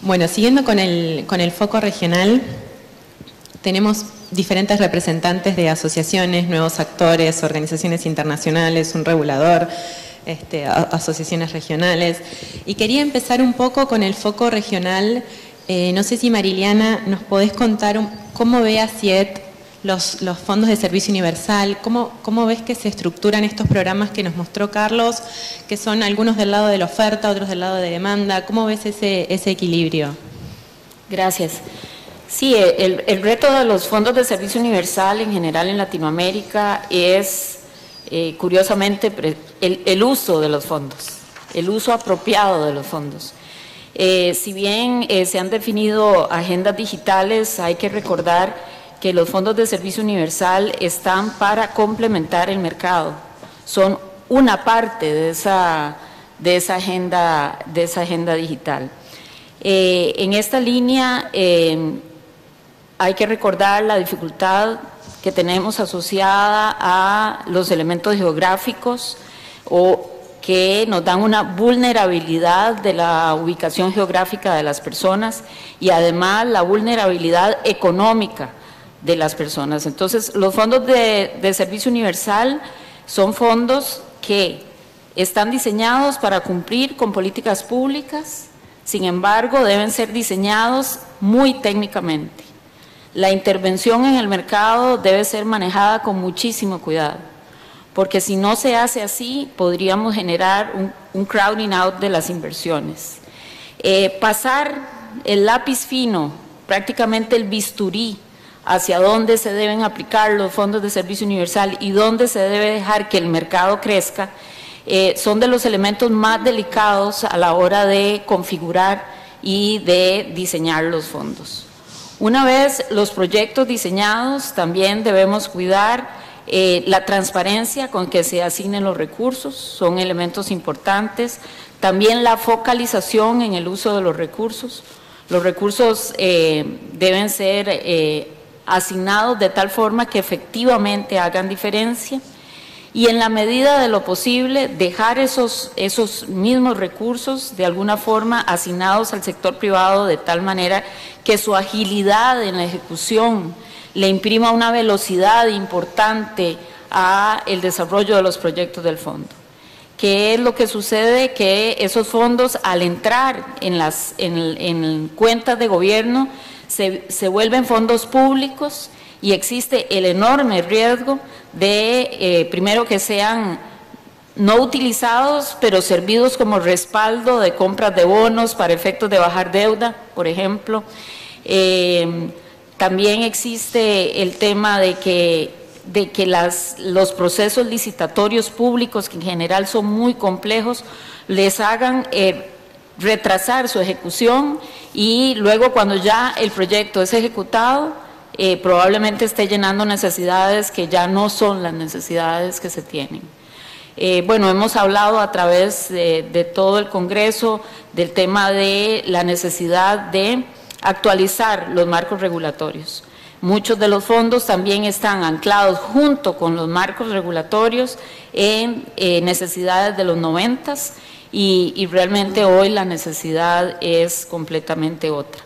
Bueno, siguiendo con el foco regional, tenemos diferentes representantes de asociaciones, nuevos actores, organizaciones internacionales, un regulador, asociaciones regionales. Y quería empezar un poco con el foco regional. No sé si, Mariliana, nos podés contar cómo ve ACIET los fondos de servicio universal, cómo ves que se estructuran estos programas que nos mostró Carlos, que son algunos del lado de la oferta, otros del lado de demanda. ¿Cómo ves ese equilibrio? Gracias. Sí, el reto de los fondos de servicio universal en general en Latinoamérica es, curiosamente, el uso de los fondos, el uso apropiado de los fondos. Si bien se han definido agendas digitales, hay que recordar que los fondos de servicio universal están para complementar el mercado, son una parte de esa agenda digital. En esta línea hay que recordar la dificultad que tenemos asociada a los elementos geográficos o que nos dan una vulnerabilidad de la ubicación geográfica de las personas y además la vulnerabilidad económica de las personas. Entonces, los fondos de servicio universal son fondos que están diseñados para cumplir con políticas públicas, sin embargo, deben ser diseñados muy técnicamente. La intervención en el mercado debe ser manejada con muchísimo cuidado, porque si no se hace así, podríamos generar un crowding out de las inversiones. Pasar el lápiz fino, prácticamente el bisturí, hacia dónde se deben aplicar los fondos de servicio universal y dónde se debe dejar que el mercado crezca, son de los elementos más delicados a la hora de configurar y de diseñar los fondos. Una vez los proyectos diseñados, también debemos cuidar la transparencia con que se asignen los recursos, son elementos importantes. También la focalización en el uso de los recursos. Los recursos deben ser asignados de tal forma que efectivamente hagan diferencia y en la medida de lo posible dejar esos mismos recursos de alguna forma asignados al sector privado de tal manera que su agilidad en la ejecución le imprima una velocidad importante a el desarrollo de los proyectos del fondo. ¿Qué es lo que sucede? Que esos fondos al entrar en cuentas de gobierno se vuelven fondos públicos y existe el enorme riesgo de, primero, que sean no utilizados, pero servidos como respaldo de compras de bonos para efectos de bajar deuda, por ejemplo. También existe el tema de que los procesos licitatorios públicos, que en general son muy complejos, les hagan retrasar su ejecución y luego cuando ya el proyecto es ejecutado, probablemente esté llenando necesidades que ya no son las necesidades que se tienen. Bueno, hemos hablado a través de todo el Congreso del tema de la necesidad de actualizar los marcos regulatorios. Muchos de los fondos también están anclados junto con los marcos regulatorios en necesidades de los 90s y realmente hoy la necesidad es completamente otra.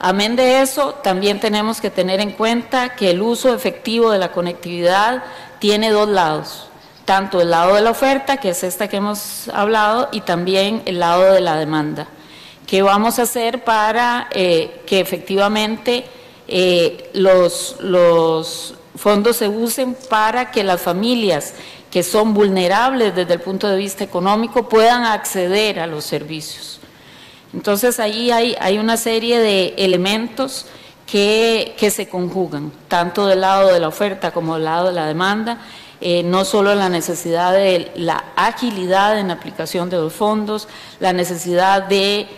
Amén de eso, también tenemos que tener en cuenta que el uso efectivo de la conectividad tiene dos lados, tanto el lado de la oferta, que es esta que hemos hablado, y también el lado de la demanda. ¿Qué vamos a hacer para que efectivamente los fondos se usen para que las familias que son vulnerables desde el punto de vista económico puedan acceder a los servicios? Entonces ahí hay una serie de elementos que se conjugan, tanto del lado de la oferta como del lado de la demanda, no solo la necesidad de la agilidad en la aplicación de los fondos, la necesidad de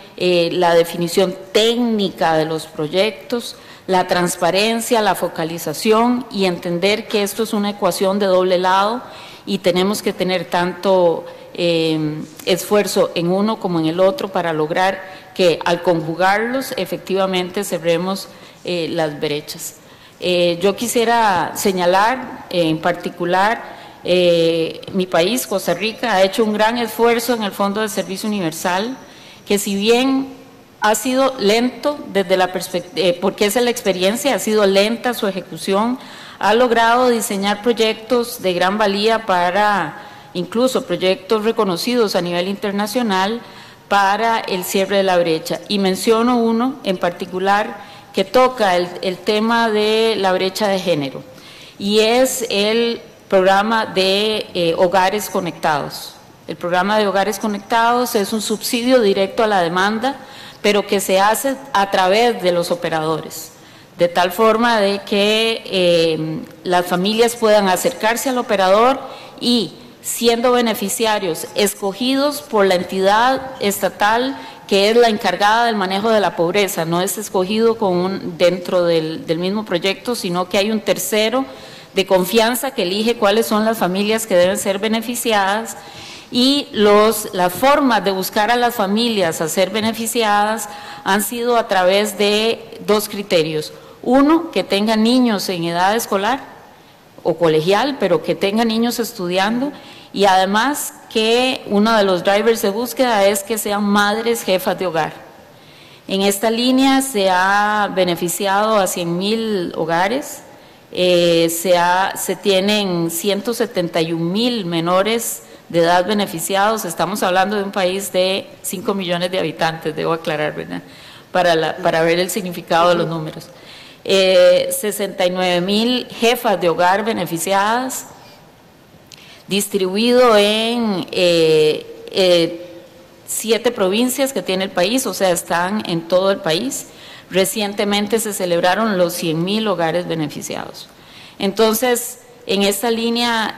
la definición técnica de los proyectos, la transparencia, la focalización y entender que esto es una ecuación de doble lado y tenemos que tener tanto esfuerzo en uno como en el otro para lograr que al conjugarlos efectivamente cerremos las brechas. Yo quisiera señalar en particular mi país, Costa Rica, ha hecho un gran esfuerzo en el Fondo de Servicio Universal, que si bien ha sido lento desde la porque esa es la experiencia, ha sido lenta su ejecución, ha logrado diseñar proyectos de gran valía para, incluso proyectos reconocidos a nivel internacional, para el cierre de la brecha. Y menciono uno en particular que toca el tema de la brecha de género, y es el programa de hogares conectados. El programa de hogares conectados es un subsidio directo a la demanda, pero que se hace a través de los operadores, de tal forma de que las familias puedan acercarse al operador y, siendo beneficiarios escogidos por la entidad estatal que es la encargada del manejo de la pobreza, no es escogido dentro del mismo proyecto, sino que hay un tercero de confianza que elige cuáles son las familias que deben ser beneficiadas, y las formas de buscar a las familias a ser beneficiadas han sido a través de dos criterios. Uno, que tengan niños en edad escolar o colegial, pero que tengan niños estudiando, y además que uno de los drivers de búsqueda es que sean madres jefas de hogar. En esta línea se ha beneficiado a 100,000 hogares, se tienen 171,000 menores de edad beneficiados. Estamos hablando de un país de 5 millones de habitantes, debo aclarar, ¿verdad?, para ver el significado de los números. 69,000 jefas de hogar beneficiadas, distribuido en 7 provincias que tiene el país, o sea, están en todo el país. Recientemente se celebraron los 100,000 hogares beneficiados. Entonces, en esta línea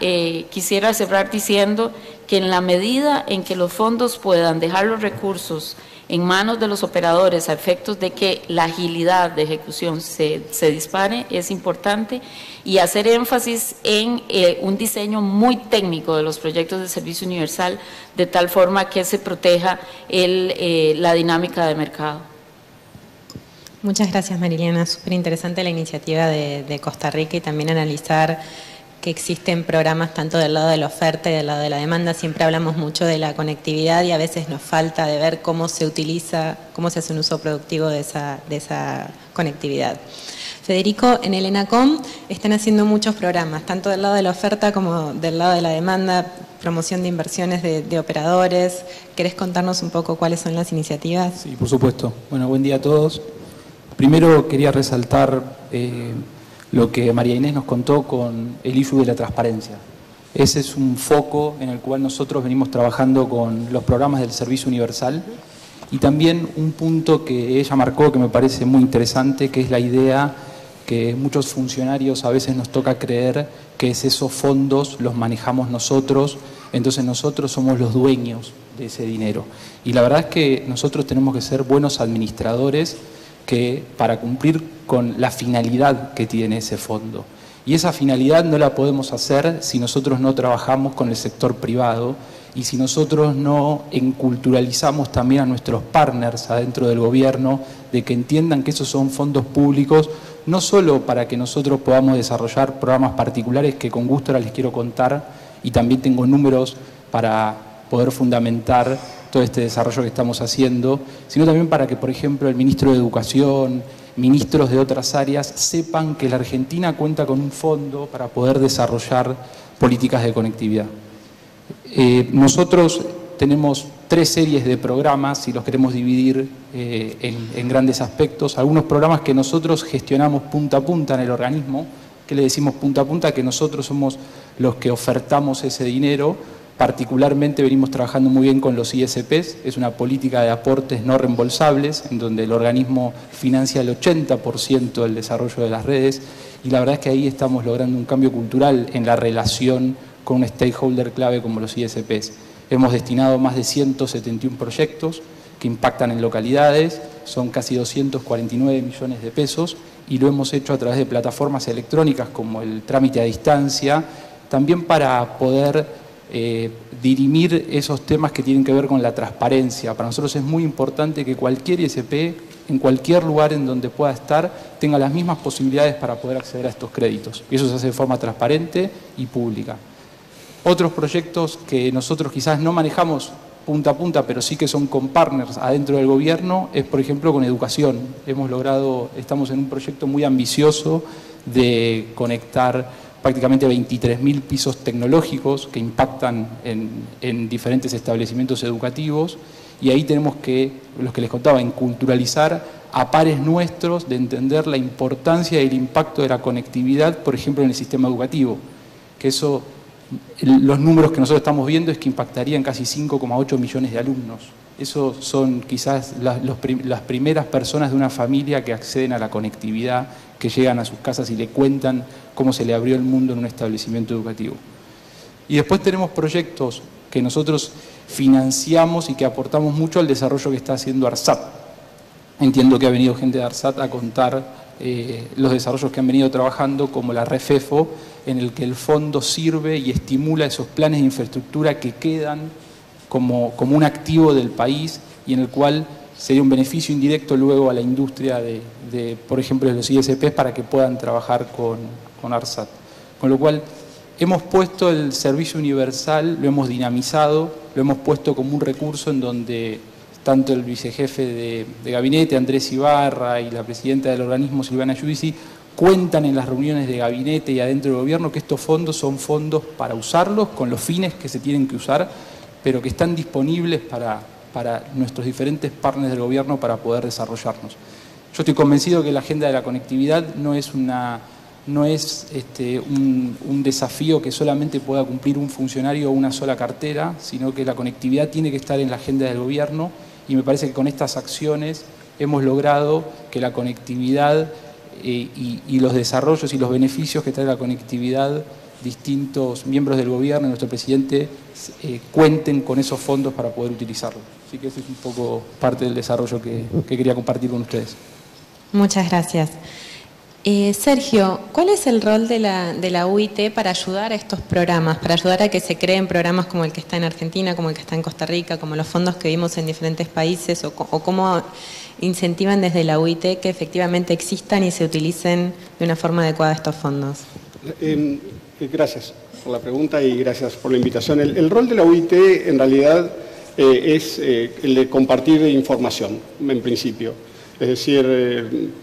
quisiera cerrar diciendo que en la medida en que los fondos puedan dejar los recursos en manos de los operadores a efectos de que la agilidad de ejecución se dispare, es importante, y hacer énfasis en un diseño muy técnico de los proyectos de servicio universal, de tal forma que se proteja la dinámica de mercado. Muchas gracias, Mariliana. Súper interesante la iniciativa de Costa Rica, y también analizar que existen programas tanto del lado de la oferta y del lado de la demanda. Siempre hablamos mucho de la conectividad y a veces nos falta de ver cómo se utiliza, cómo se hace un uso productivo de esa conectividad. Federico, en el ENACOM están haciendo muchos programas, tanto del lado de la oferta como del lado de la demanda, promoción de inversiones de operadores. ¿Querés contarnos un poco cuáles son las iniciativas? Sí, por supuesto. Bueno, buen día a todos. Primero quería resaltar lo que María Inés nos contó con el issue de la transparencia. Ese es un foco en el cual nosotros venimos trabajando con los programas del Servicio Universal, y también un punto que ella marcó que me parece muy interesante, que es la idea que muchos funcionarios a veces nos toca creer que esos fondos los manejamos nosotros, entonces nosotros somos los dueños de ese dinero. Y la verdad es que nosotros tenemos que ser buenos administradores para cumplir con la finalidad que tiene ese fondo. Y esa finalidad no la podemos hacer si nosotros no trabajamos con el sector privado y si nosotros no enculturalizamos también a nuestros partners adentro del gobierno de que entiendan que esos son fondos públicos, no solo para que nosotros podamos desarrollar programas particulares que con gusto ahora les quiero contar, y también tengo números para poder fundamentar todo este desarrollo que estamos haciendo, sino también para que, por ejemplo, el ministro de Educación, ministros de otras áreas sepan que la Argentina cuenta con un fondo para poder desarrollar políticas de conectividad. Nosotros tenemos 3 series de programas, si los queremos dividir en grandes aspectos. Algunos programas que nosotros gestionamos punta a punta en el organismo, que le decimos punta a punta, que nosotros somos los que ofertamos ese dinero. Particularmente venimos trabajando muy bien con los ISPs, es una política de aportes no reembolsables, en donde el organismo financia el 80% del desarrollo de las redes, y la verdad es que ahí estamos logrando un cambio cultural en la relación con un stakeholder clave como los ISPs. Hemos destinado más de 171 proyectos que impactan en localidades, son casi 249 millones de pesos, y lo hemos hecho a través de plataformas electrónicas como el trámite a distancia, también para poder dirimir esos temas que tienen que ver con la transparencia. Para nosotros es muy importante que cualquier ISP, en cualquier lugar en donde pueda estar, tenga las mismas posibilidades para poder acceder a estos créditos. Y eso se hace de forma transparente y pública. Otros proyectos que nosotros quizás no manejamos punta a punta, pero sí que son con partners adentro del gobierno, es por ejemplo con educación. Estamos en un proyecto muy ambicioso de conectar prácticamente 23.000 pisos tecnológicos que impactan en diferentes establecimientos educativos, y ahí tenemos que, los que les contaba, enculturalizar a pares nuestros de entender la importancia y el impacto de la conectividad, por ejemplo, en el sistema educativo, que eso, los números que nosotros estamos viendo es que impactarían casi 5,8 millones de alumnos. Esos son quizás las primeras personas de una familia que acceden a la conectividad, que llegan a sus casas y le cuentan cómo se le abrió el mundo en un establecimiento educativo. Y después tenemos proyectos que nosotros financiamos y que aportamos mucho al desarrollo que está haciendo ARSAT. Entiendo que ha venido gente de ARSAT a contar los desarrollos que han venido trabajando, como la REFEFO, en el que el fondo sirve y estimula esos planes de infraestructura que quedan como un activo del país y en el cual sería un beneficio indirecto luego a la industria por ejemplo, de los ISPs para que puedan trabajar con ARSAT. Con lo cual, hemos puesto el servicio universal, lo hemos dinamizado, lo hemos puesto como un recurso en donde tanto el vicejefe de gabinete, Andrés Ibarra, y la presidenta del organismo, Silvana Giudici, cuentan en las reuniones de gabinete y adentro del gobierno que estos fondos son fondos para usarlos con los fines que se tienen que usar, pero que están disponibles para nuestros diferentes partners del gobierno para poder desarrollarnos. Yo estoy convencido que la agenda de la conectividad no es un desafío que solamente pueda cumplir un funcionario o una sola cartera, sino que la conectividad tiene que estar en la agenda del gobierno, y me parece que con estas acciones hemos logrado que la conectividad y los desarrollos y los beneficios que trae la conectividad, distintos miembros del gobierno y nuestro presidente cuenten con esos fondos para poder utilizarlos. Así que ese es un poco parte del desarrollo que quería compartir con ustedes. Muchas gracias. Sergio, ¿cuál es el rol de la UIT para ayudar a estos programas, para ayudar a que se creen programas como el que está en Argentina, como el que está en Costa Rica, como los fondos que vimos en diferentes países, o cómo incentivan desde la UIT que efectivamente existan y se utilicen de una forma adecuada estos fondos? Gracias por la pregunta y gracias por la invitación. El rol de la UIT en realidad es el de compartir información, en principio. Es decir,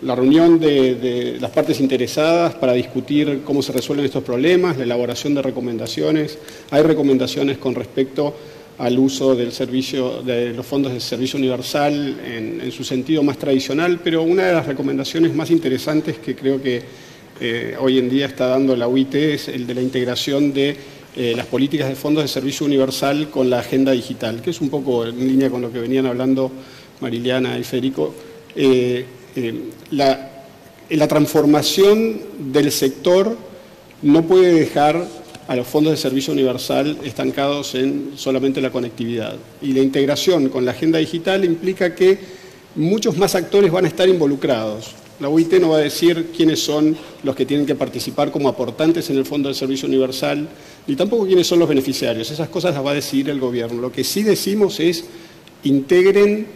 la reunión de las partes interesadas para discutir cómo se resuelven estos problemas, la elaboración de recomendaciones. Hay recomendaciones con respecto al uso del servicio, de los fondos de servicio universal en su sentido más tradicional, pero una de las recomendaciones más interesantes que creo que hoy en día está dando la UIT es el de la integración de las políticas de fondos de servicio universal con la agenda digital, que es un poco en línea con lo que venían hablando Mariliana y Federico. La transformación del sector no puede dejar a los fondos de servicio universal estancados en solamente la conectividad. Y la integración con la agenda digital implica que muchos más actores van a estar involucrados. La UIT no va a decir quiénes son los que tienen que participar como aportantes en el Fondo de Servicio Universal, ni tampoco quiénes son los beneficiarios. Esas cosas las va a decidir el gobierno. Lo que sí decimos es integren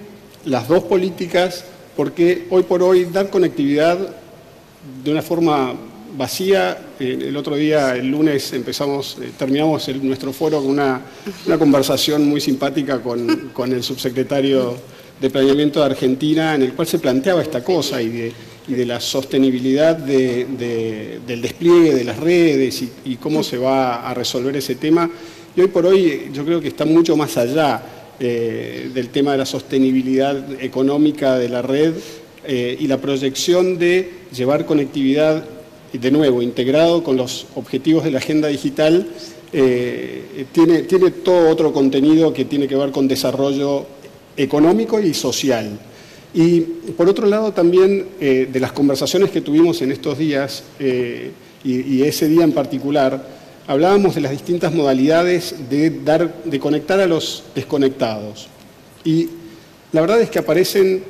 las dos políticas, porque hoy por hoy dar conectividad de una forma vacía. El otro día, el lunes, terminamos nuestro foro con una conversación muy simpática con el subsecretario de Planeamiento de Argentina, en el cual se planteaba esta cosa y de la sostenibilidad del despliegue de las redes y cómo se va a resolver ese tema. Y hoy por hoy yo creo que está mucho más allá del tema de la sostenibilidad económica de la red y la proyección de llevar conectividad, de nuevo, integrado con los objetivos de la agenda digital, tiene todo otro contenido que tiene que ver con desarrollo económico y social. Y por otro lado también de las conversaciones que tuvimos en estos días y ese día en particular, hablábamos de las distintas modalidades de conectar a los desconectados. Y la verdad es que aparecen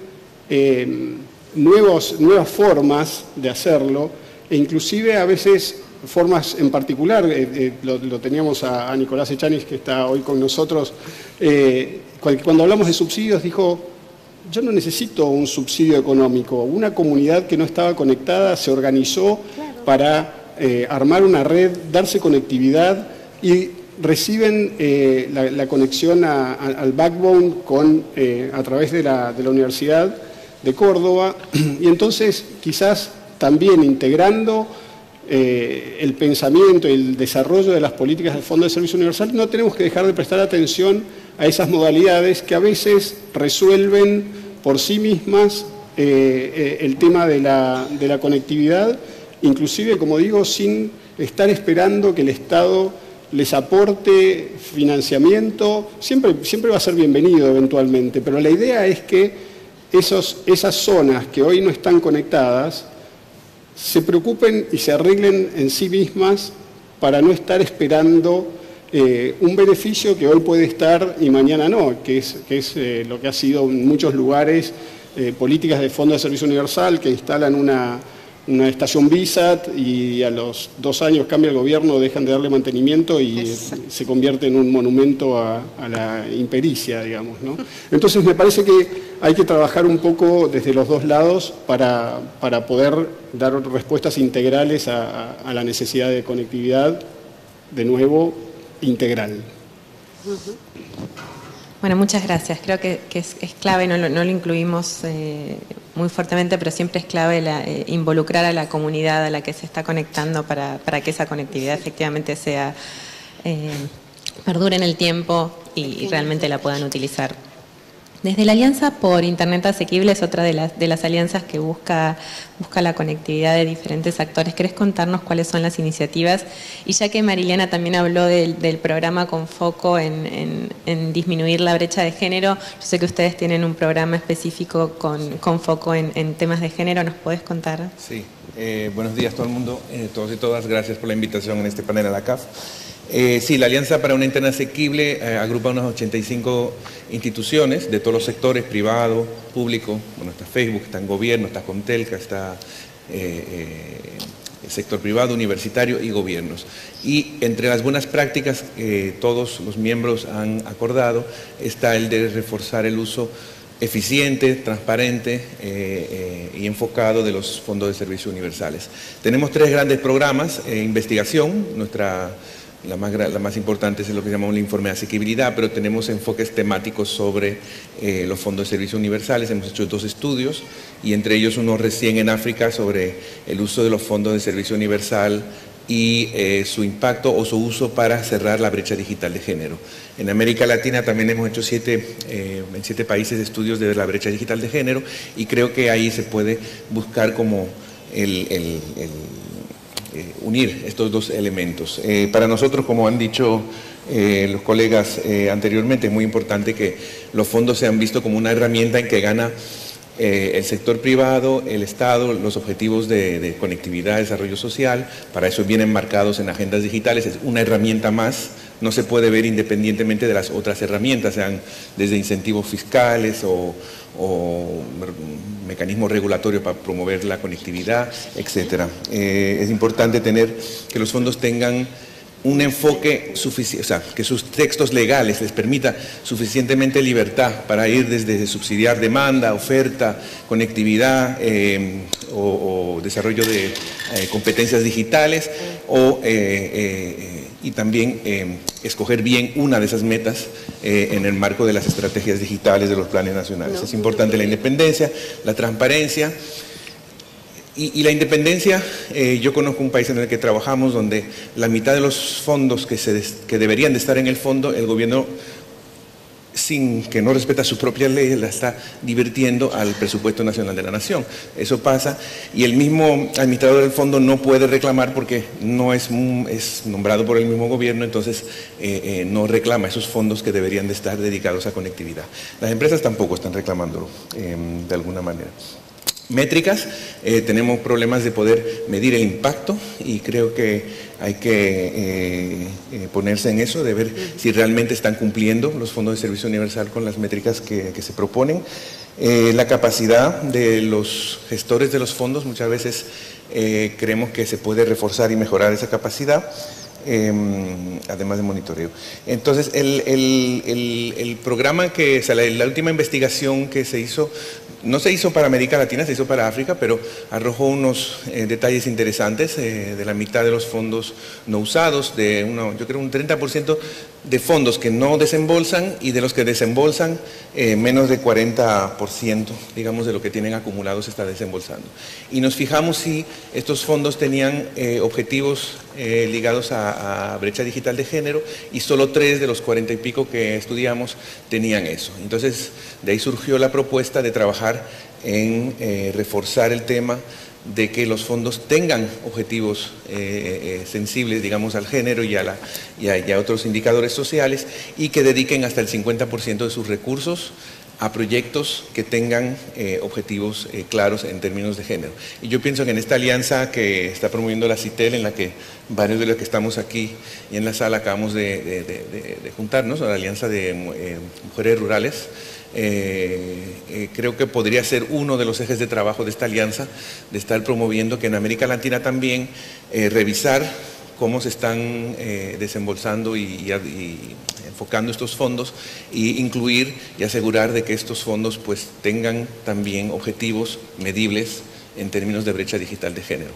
nuevas formas de hacerlo, e inclusive a veces formas en particular, lo teníamos a Nicolás Echanis, que está hoy con nosotros, cuando hablamos de subsidios dijo: yo no necesito un subsidio económico. Una comunidad que no estaba conectada se organizó para armar una red, darse conectividad, y reciben la conexión al backbone a través de la Universidad de Córdoba, y entonces quizás también integrando el pensamiento y el desarrollo de las políticas del Fondo de Servicio Universal, no tenemos que dejar de prestar atención a esas modalidades que a veces resuelven por sí mismas el tema de la conectividad, inclusive, como digo, sin estar esperando que el Estado les aporte financiamiento. Siempre va a ser bienvenido eventualmente, pero la idea es que esas zonas que hoy no están conectadas se preocupen y se arreglen en sí mismas para no estar esperando un beneficio que hoy puede estar y mañana no, que es lo que ha sido en muchos lugares políticas de Fondo de Servicio Universal que instalan una estación VISAT y a los 2 años cambia el gobierno, dejan de darle mantenimiento y se convierte en un monumento a la impericia, digamos, ¿no? Entonces me parece que hay que trabajar un poco desde los dos lados para poder dar respuestas integrales a la necesidad de conectividad, de nuevo, integral. Bueno, muchas gracias. Creo que es clave, no lo incluimos muy fuertemente, pero siempre es clave involucrar a la comunidad a la que se está conectando para que esa conectividad efectivamente perdure en el tiempo y realmente la puedan utilizar. Desde la Alianza por Internet Asequible es otra de las alianzas que busca la conectividad de diferentes actores. ¿Querés contarnos cuáles son las iniciativas? Y ya que Marilena también habló del programa con foco en disminuir la brecha de género, yo sé que ustedes tienen un programa específico con foco en temas de género, ¿nos podés contar? Sí, buenos días a todo el mundo, todos y todas, gracias por la invitación en este panel a la CAF. Sí, la Alianza para una Internet Asequible agrupa unas 85 instituciones de todos los sectores, privado, público. Bueno, está Facebook, está en gobierno, está Comtelca, está el sector privado, universitario y gobiernos. Y entre las buenas prácticas que todos los miembros han acordado está el de reforzar el uso eficiente, transparente y enfocado de los fondos de servicios universales. Tenemos 3 grandes programas: investigación, la más importante es lo que llamamos el informe de asequibilidad, pero tenemos enfoques temáticos sobre los fondos de servicios universales. Hemos hecho 2 estudios, y entre ellos uno recién en África sobre el uso de los fondos de servicio universal y su impacto o su uso para cerrar la brecha digital de género. En América Latina también hemos hecho en 7 países estudios de la brecha digital de género, y creo que ahí se puede buscar como unir estos 2 elementos. Para nosotros, como han dicho los colegas anteriormente, es muy importante que los fondos sean vistos como una herramienta en que gana el sector privado, el Estado, los objetivos de conectividad, desarrollo social. Para eso vienen marcados en agendas digitales, es una herramienta más, no se puede ver independientemente de las otras herramientas, sean desde incentivos fiscales o mecanismos regulatorios para promover la conectividad, etcétera. Es importante que los fondos tengan un enfoque suficiente, o sea, que sus textos legales les permita suficientemente libertad para ir desde subsidiar demanda, oferta, conectividad o desarrollo de competencias digitales, y también escoger bien una de esas metas en el marco de las estrategias digitales de los planes nacionales. Es importante la independencia, la transparencia. Y la independencia, yo conozco un país en el que trabajamos donde la mitad de los fondos que deberían de estar en el fondo, el gobierno, sin que no respeta sus propias leyes, la está divirtiendo al presupuesto nacional de la nación. Eso pasa, y el mismo administrador del fondo no puede reclamar porque no es nombrado por el mismo gobierno, entonces no reclama esos fondos que deberían de estar dedicados a conectividad. Las empresas tampoco están reclamándolo de alguna manera. Métricas, tenemos problemas de poder medir el impacto, y creo que hay que ponerse en eso, de ver si realmente están cumpliendo los fondos de servicio universal con las métricas que se proponen. La capacidad de los gestores de los fondos, muchas veces creemos que se puede reforzar y mejorar esa capacidad. además de monitoreo. Entonces, el programa que, o sea, la última investigación que se hizo, no se hizo para América Latina, se hizo para África, pero arrojó unos detalles interesantes. De la mitad de los fondos no usados, yo creo un 30% de fondos que no desembolsan, y de los que desembolsan, menos de 40%, digamos, de lo que tienen acumulado se está desembolsando. Y nos fijamos si estos fondos tenían objetivos ligados a brecha digital de género, y solo 3 de los 40 y pico que estudiamos tenían eso. Entonces, de ahí surgió la propuesta de trabajar en reforzar el tema de que los fondos tengan objetivos sensibles, digamos, al género y a otros indicadores sociales, y que dediquen hasta el 50% de sus recursos a proyectos que tengan objetivos claros en términos de género. Y yo pienso que en esta alianza que está promoviendo la CITEL, en la que varios de los que estamos aquí y en la sala acabamos de juntarnos, la Alianza de Mujeres Rurales, creo que podría ser uno de los ejes de trabajo de esta alianza, de estar promoviendo que en América Latina también revisar cómo se están desembolsando y enfocando estos fondos, y incluir y asegurar de que estos fondos pues tengan también objetivos medibles en términos de brecha digital de género.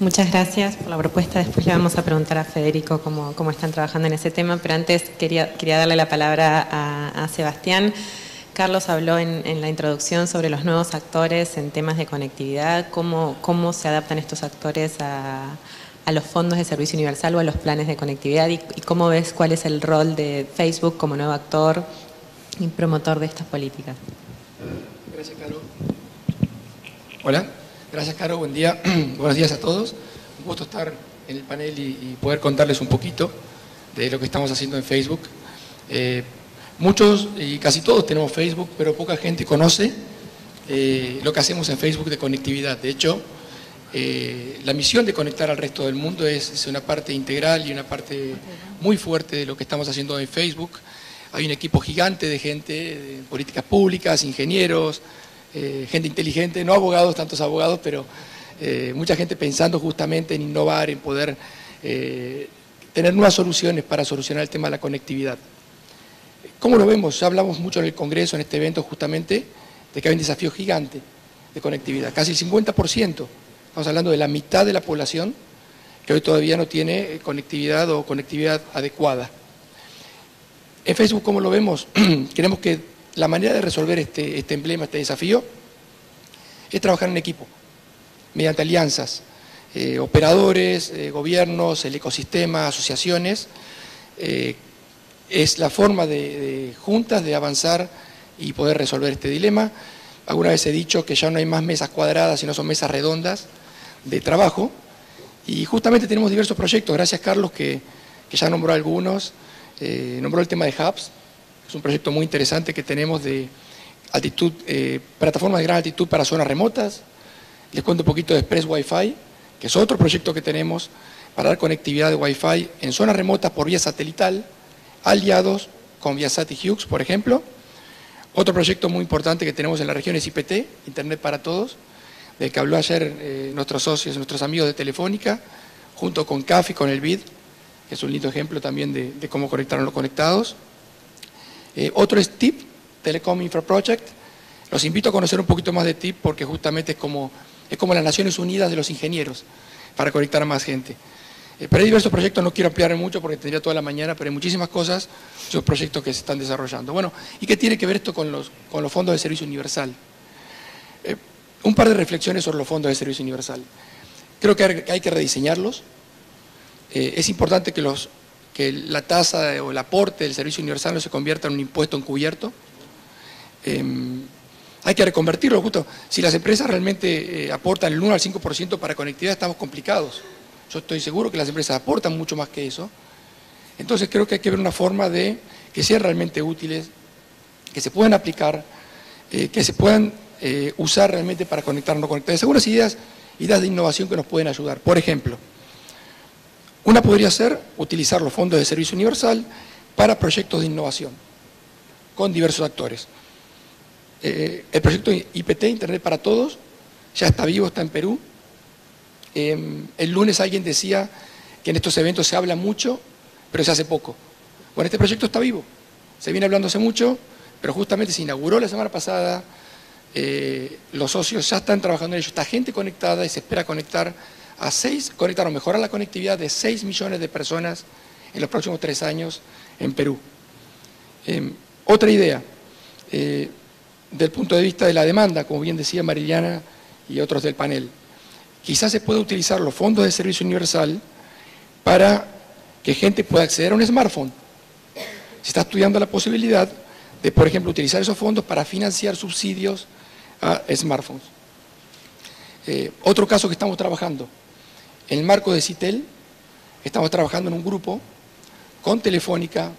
Muchas gracias por la propuesta. Después le vamos a preguntar a Federico cómo están trabajando en ese tema, pero antes quería darle la palabra a Sebastián. Carlos habló en la introducción sobre los nuevos actores en temas de conectividad, cómo se adaptan estos actores a los fondos de servicio universal o a los planes de conectividad, y cómo ves cuál es el rol de Facebook como nuevo actor y promotor de estas políticas. Gracias, Caro. Hola. Gracias, Caro, buen día. Buenos días a todos. Un gusto estar en el panel y poder contarles un poquito de lo que estamos haciendo en Facebook. Muchos y casi todos tenemos Facebook, pero poca gente conoce lo que hacemos en Facebook de conectividad. De hecho, la misión de conectar al resto del mundo es una parte integral y una parte muy fuerte de lo que estamos haciendo en Facebook. Hay un equipo gigante de gente, de políticas públicas, ingenieros, gente inteligente, no abogados, tantos abogados, pero mucha gente pensando justamente en innovar, en poder tener nuevas soluciones para solucionar el tema de la conectividad. ¿Cómo lo vemos? Ya hablamos mucho en el Congreso, en este evento justamente, de que hay un desafío gigante de conectividad, casi el 50%. Estamos hablando de la mitad de la población que hoy todavía no tiene conectividad o conectividad adecuada. En Facebook, ¿cómo lo vemos? Queremos que la manera de resolver este emblema, este desafío, es trabajar en equipo, mediante alianzas, operadores, gobiernos, el ecosistema, asociaciones. Es la forma de juntas de avanzar y poder resolver este dilema. Alguna vez he dicho que ya no hay más mesas cuadradas, sino son mesas redondas de trabajo. Y justamente tenemos diversos proyectos. Gracias, Carlos, que ya nombró algunos. Nombró el tema de Hubs. Es un proyecto muy interesante que tenemos de altitud, plataformas de gran altitud para zonas remotas. Les cuento un poquito de Express Wi-Fi, que es otro proyecto que tenemos para dar conectividad de Wi-Fi en zonas remotas por vía satelital, aliados con Viasat y Hughes, por ejemplo. Otro proyecto muy importante que tenemos en la región es IPT, Internet para Todos, del que habló ayer nuestros socios, nuestros amigos de Telefónica, junto con CAF y con el BID, que es un lindo ejemplo también de cómo conectaron los conectados. Otro es TIP, Telecom Infra Project. Los invito a conocer un poquito más de TIP porque justamente es como las Naciones Unidas de los ingenieros para conectar a más gente. Pero hay diversos proyectos, no quiero ampliar mucho porque tendría toda la mañana, pero hay muchísimas cosas, esos proyectos que se están desarrollando. Bueno, ¿y qué tiene que ver esto con los fondos de servicio universal? Un par de reflexiones sobre los fondos de servicio universal. Creo que hay que rediseñarlos. Es importante que la tasa o el aporte del servicio universal no se convierta en un impuesto encubierto. Hay que reconvertirlo, justo. Si las empresas realmente aportan el 1 al 5% para conectividad, estamos complicados. Yo estoy seguro que las empresas aportan mucho más que eso. Entonces creo que hay que ver una forma de que sean realmente útiles, que se puedan aplicar, que se puedan usar realmente para conectar o no conectar. Algunas ideas de innovación que nos pueden ayudar. Por ejemplo, una podría ser utilizar los fondos de servicio universal para proyectos de innovación con diversos actores. El proyecto IPT, Internet para Todos, ya está vivo, está en Perú. El lunes alguien decía que en estos eventos se habla mucho, pero se hace poco. Bueno, este proyecto está vivo, se viene hablando hace mucho, pero justamente se inauguró la semana pasada, los socios ya están trabajando en ello, está gente conectada y se espera conectar o mejorar la conectividad de 6 millones de personas en los próximos 3 años en Perú. Otra idea, del punto de vista de la demanda, como bien decía Mariliana y otros del panel, quizás se pueda utilizar los fondos de servicio universal para que gente pueda acceder a un smartphone. Se está estudiando la posibilidad de, por ejemplo, utilizar esos fondos para financiar subsidios a smartphones. Otro caso que estamos trabajando, en el marco de CITEL, estamos trabajando en un grupo con Telefónica,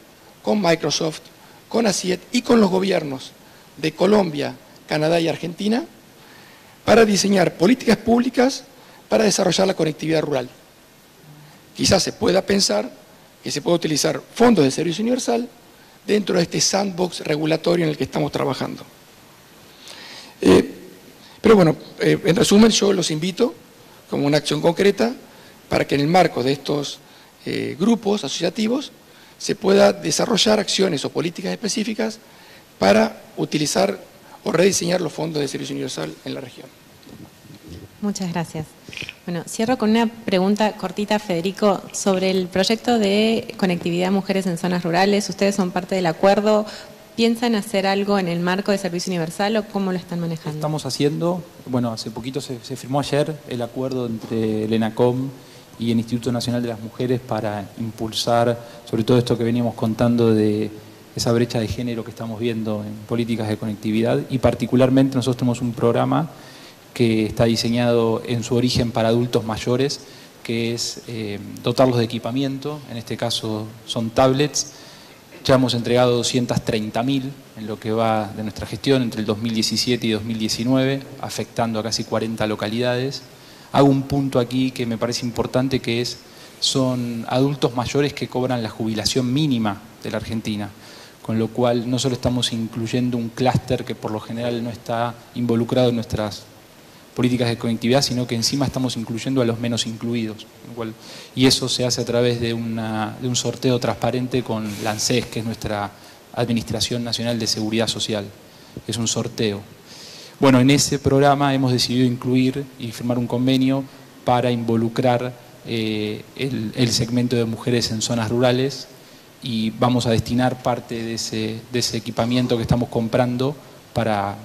con Microsoft, con ACIET y con los gobiernos de Colombia, Canadá y Argentina para diseñar políticas públicas para desarrollar la conectividad rural. Quizás se pueda pensar que se puede utilizar fondos de servicio universal dentro de este sandbox regulatorio en el que estamos trabajando. Pero bueno, en resumen, yo los invito como una acción concreta para que en el marco de estos grupos asociativos se pueda desarrollar acciones o políticas específicas para utilizar o rediseñar los fondos de servicio universal en la región. Muchas gracias. Bueno, cierro con una pregunta cortita, Federico, sobre el proyecto de conectividad mujeres en zonas rurales. ¿Ustedes son parte del acuerdo? ¿Piensan hacer algo en el marco de servicio universal o cómo lo están manejando? Estamos haciendo, bueno, hace poquito se firmó ayer el acuerdo entre el ENACOM y el Instituto Nacional de las Mujeres para impulsar, sobre todo esto que veníamos contando de esa brecha de género que estamos viendo en políticas de conectividad, y particularmente nosotros tenemos un programa que está diseñado en su origen para adultos mayores, que es dotarlos de equipamiento, en este caso son tablets. Ya hemos entregado 230.000 en lo que va de nuestra gestión entre el 2017 y 2019, afectando a casi 40 localidades. Hago un punto aquí que me parece importante, que son adultos mayores que cobran la jubilación mínima de la Argentina, con lo cual no solo estamos incluyendo un clúster que por lo general no está involucrado en nuestras políticas de conectividad, sino que encima estamos incluyendo a los menos incluidos. Y eso se hace a través de un sorteo transparente con la ANSES, que es nuestra Administración Nacional de Seguridad Social. Es un sorteo. Bueno, en ese programa hemos decidido incluir y firmar un convenio para involucrar el segmento de mujeres en zonas rurales, y vamos a destinar parte de ese equipamiento que estamos comprando para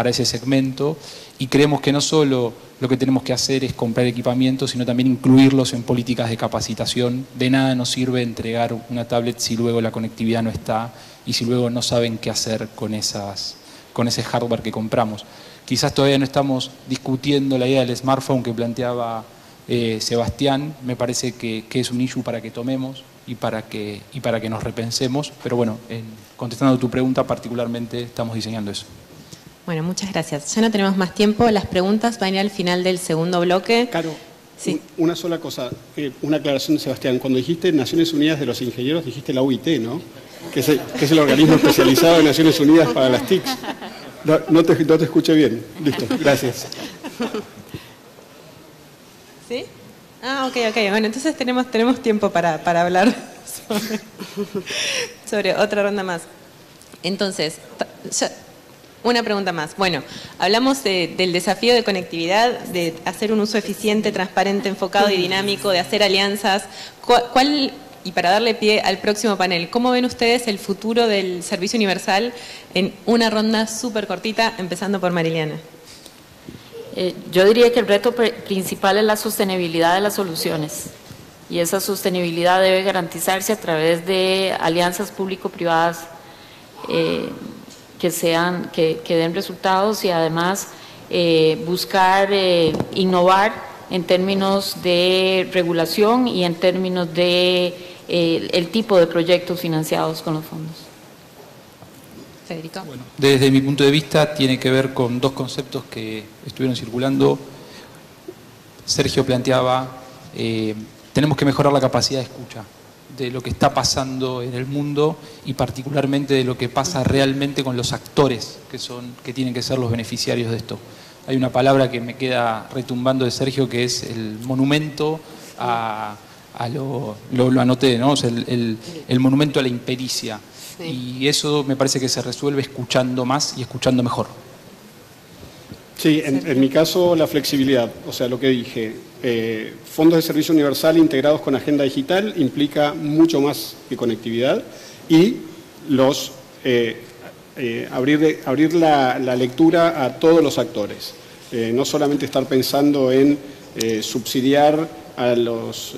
ese segmento, y creemos que no solo lo que tenemos que hacer es comprar equipamiento, sino también incluirlos en políticas de capacitación. De nada nos sirve entregar una tablet si luego la conectividad no está y si luego no saben qué hacer con ese hardware que compramos. Quizás todavía no estamos discutiendo la idea del smartphone que planteaba Sebastián. Me parece que es un issue para que tomemos y para que nos repensemos, pero bueno, contestando a tu pregunta, particularmente estamos diseñando eso. Bueno, muchas gracias. Ya no tenemos más tiempo, las preguntas van a ir al final del segundo bloque. Caro, sí. Una sola cosa, una aclaración de Sebastián. Cuando dijiste Naciones Unidas de los Ingenieros, dijiste la UIT, ¿no? Que es el organismo especializado de Naciones Unidas para las TICs. No te escuché bien. Listo, gracias. ¿Sí? Ah, ok. Bueno, entonces tenemos tiempo para hablar sobre otra ronda más. Entonces, una pregunta más. Bueno, hablamos del desafío de conectividad, de hacer un uso eficiente, transparente, enfocado y dinámico, de hacer alianzas. Y para darle pie al próximo panel, ¿cómo ven ustedes el futuro del servicio universal en una ronda súper cortita, empezando por Mariliana? Yo diría que el reto principal es la sostenibilidad de las soluciones, y esa sostenibilidad debe garantizarse a través de alianzas público-privadas que den resultados, y además buscar innovar en términos de regulación y en términos de el tipo de proyectos financiados con los fondos. Federico. Bueno, desde mi punto de vista tiene que ver con dos conceptos que estuvieron circulando. Sergio planteaba, tenemos que mejorar la capacidad de escucha de lo que está pasando en el mundo, y particularmente de lo que pasa realmente con los actores que tienen que ser los beneficiarios de esto. hay una palabra que me queda retumbando de Sergio, que es el monumento lo anoté, ¿no? O sea, el monumento a la impericia. Sí. Y eso me parece que se resuelve escuchando más y escuchando mejor. Sí, en mi caso la flexibilidad, o sea, lo que dije, fondos de servicio universal integrados con agenda digital implica mucho más que conectividad y abrir la lectura a todos los actores, no solamente estar pensando en subsidiar a los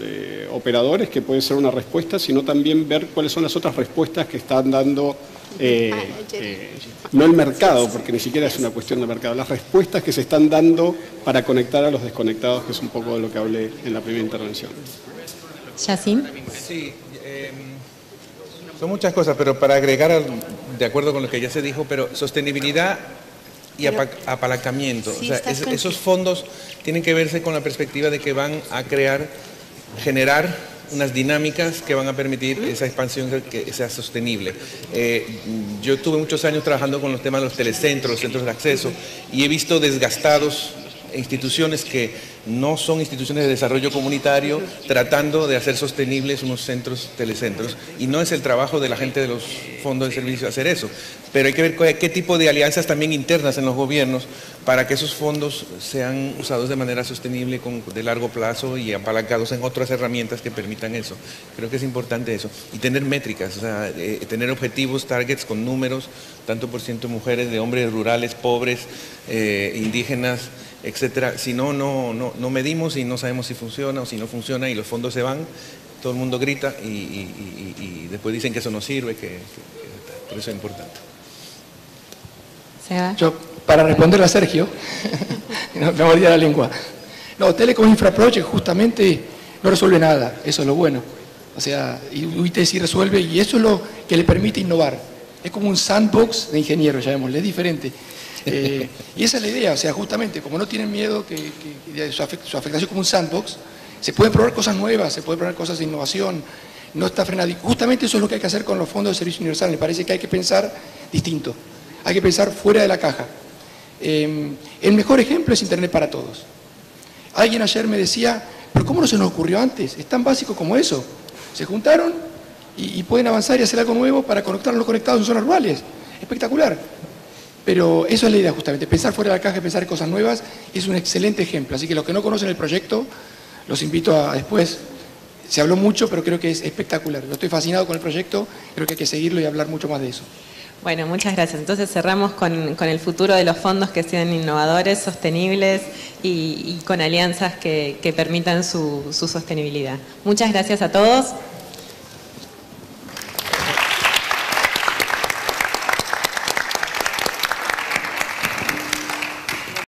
operadores, que puede ser una respuesta, sino también ver cuáles son las otras respuestas que están dando, no el mercado, porque ni siquiera es una cuestión de mercado, las respuestas que se están dando para conectar a los desconectados, que es un poco de lo que hablé en la primera intervención. Yacine. Sí, son muchas cosas, pero para agregar, de acuerdo con lo que ya se dijo, pero sostenibilidad y apalancamiento. Sí, o sea, esos fondos tienen que verse con la perspectiva de que van a generar unas dinámicas que van a permitir esa expansión que sea sostenible. Yo tuve muchos años trabajando con los temas de los telecentros, los centros de acceso, y he visto desgastados instituciones que no son instituciones de desarrollo comunitario tratando de hacer sostenibles unos telecentros, y no es el trabajo de la gente de los fondos de servicio hacer eso, pero hay que ver qué tipo de alianzas también internas en los gobiernos para que esos fondos sean usados de manera sostenible, de largo plazo y apalancados en otras herramientas que permitan eso. Creo que es importante eso, y tener métricas, o sea, tener objetivos, targets con números, tanto por ciento de mujeres, de hombres rurales, pobres, indígenas, etcétera. Si no medimos y no sabemos si funciona o si no funciona y los fondos se van, todo el mundo grita y después dicen que eso no sirve, por eso es importante. Yo, para responderle a Sergio, me mordía la lengua. No, Telecom Infra Project justamente no resuelve nada, eso es lo bueno. O sea, UIT sí resuelve, y eso es lo que le permite innovar. Es como un sandbox de ingenieros, llamémosle, es diferente. Y esa es la idea, o sea, justamente, como no tienen miedo de su afectación como un sandbox, se pueden probar cosas nuevas, se pueden probar cosas de innovación, no está frenado. Y justamente eso es lo que hay que hacer con los fondos de servicio universal. Me parece que hay que pensar distinto, hay que pensar fuera de la caja. El mejor ejemplo es Internet para todos. Alguien ayer me decía, pero ¿cómo no se nos ocurrió antes? Es tan básico como eso. Se juntaron y pueden avanzar y hacer algo nuevo para conectar a los conectados en zonas rurales. Espectacular. Pero eso es la idea justamente, pensar fuera de la caja, pensar cosas nuevas, es un excelente ejemplo. Así que los que no conocen el proyecto, los invito a después. Se habló mucho, pero creo que es espectacular. Yo estoy fascinado con el proyecto, creo que hay que seguirlo y hablar mucho más de eso. Bueno, muchas gracias. Entonces cerramos con el futuro de los fondos, que sean innovadores, sostenibles y con alianzas que permitan su sostenibilidad. Muchas gracias a todos.